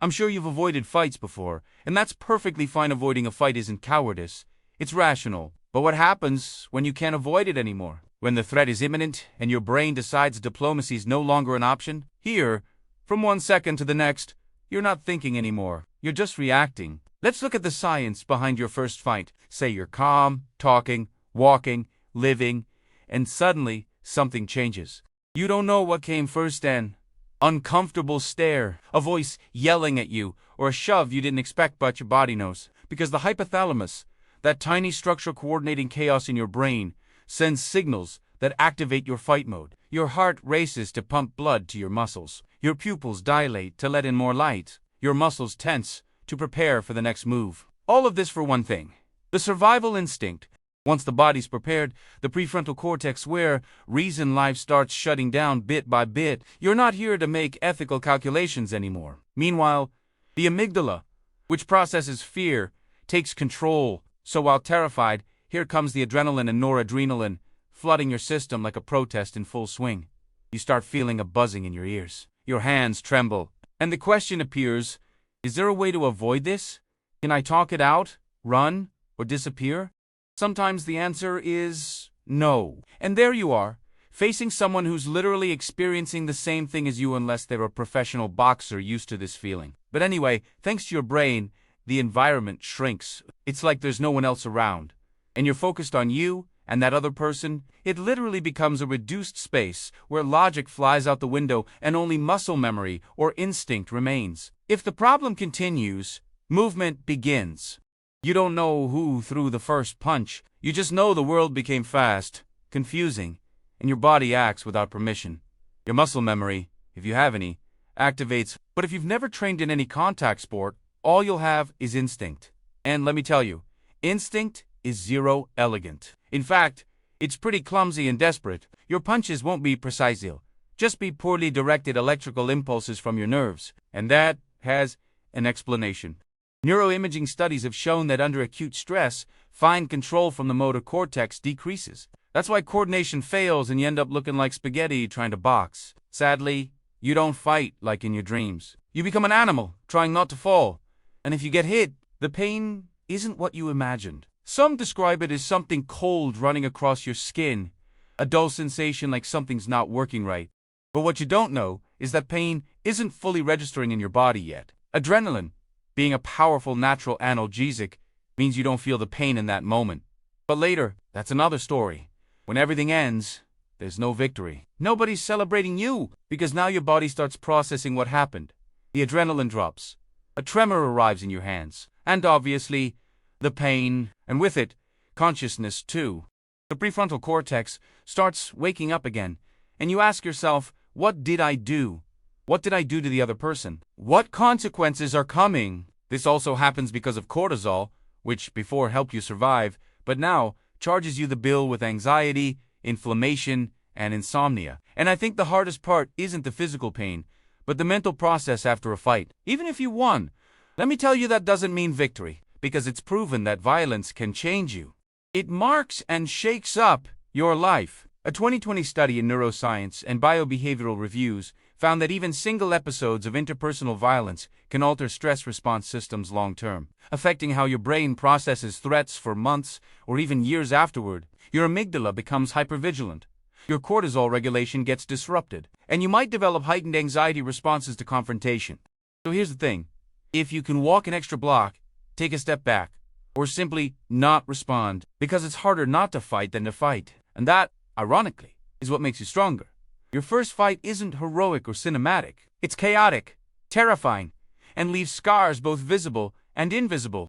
I'm sure you've avoided fights before, and that's perfectly fine. Avoiding a fight isn't cowardice. It's rational. But what happens when you can't avoid it anymore? When the threat is imminent and your brain decides diplomacy is no longer an option? Here, from one second to the next, you're not thinking anymore. You're just reacting. Let's look at the science behind your first fight. Say you're calm, talking, walking, living, and suddenly something changes. You don't know what came first, an uncomfortable stare, a voice yelling at you, or a shove you didn't expect but your body knows. Because the hypothalamus, that tiny structure coordinating chaos in your brain, sends signals that activate your fight mode. Your heart races to pump blood to your muscles. Your pupils dilate to let in more light. Your muscles tense to prepare for the next move. All of this for one thing: the survival instinct. Once the body's prepared, the prefrontal cortex, where reason life starts shutting down bit by bit. You're not here to make ethical calculations anymore. Meanwhile, the amygdala, which processes fear, takes control. So while terrified, here comes the adrenaline and noradrenaline, flooding your system like a protest in full swing. You start feeling a buzzing in your ears. Your hands tremble. And the question appears, is there a way to avoid this? Can I talk it out, run, or disappear? Sometimes the answer is no. And there you are, facing someone who's literally experiencing the same thing as you, unless they're a professional boxer used to this feeling. But anyway, thanks to your brain, the environment shrinks. It's like there's no one else around. And you're focused on you and that other person. It literally becomes a reduced space where logic flies out the window and only muscle memory or instinct remains. If the problem continues, movement begins. You don't know who threw the first punch. You just know the world became fast, confusing, and your body acts without permission. Your muscle memory, if you have any, activates. But if you've never trained in any contact sport, all you'll have is instinct. And let me tell you, instinct is zero elegant. In fact, it's pretty clumsy and desperate. Your punches won't be precise, just be poorly directed electrical impulses from your nerves. And that has an explanation. Neuroimaging studies have shown that under acute stress, fine control from the motor cortex decreases. That's why coordination fails and you end up looking like spaghetti trying to box. Sadly, you don't fight like in your dreams. You become an animal, trying not to fall. And if you get hit, the pain isn't what you imagined. Some describe it as something cold running across your skin, a dull sensation like something's not working right. But what you don't know is that pain isn't fully registering in your body yet. Adrenaline, being a powerful natural analgesic, means you don't feel the pain in that moment. But later, that's another story. When everything ends, there's no victory. Nobody's celebrating you, because now your body starts processing what happened. The adrenaline drops. A tremor arrives in your hands. And obviously, the pain, and with it, consciousness too. The prefrontal cortex starts waking up again, and you ask yourself, what did I do? What did I do to the other person? What consequences are coming? This also happens because of cortisol, which before helped you survive, but now charges you the bill with anxiety, inflammation, and insomnia. And I think the hardest part isn't the physical pain, but the mental process after a fight. Even if you won, let me tell you that doesn't mean victory, because it's proven that violence can change you. It marks and shakes up your life. A 2020 study in Neuroscience and Biobehavioral Reviews found that even single episodes of interpersonal violence can alter stress response systems long-term, affecting how your brain processes threats for months or even years afterward. Your amygdala becomes hypervigilant. Your cortisol regulation gets disrupted, and you might develop heightened anxiety responses to confrontation. So here's the thing. If you can walk an extra block, take a step back, or simply not respond, because it's harder not to fight than to fight. And that, ironically, is what makes you stronger. Your first fight isn't heroic or cinematic. It's chaotic, terrifying, and leaves scars both visible and invisible.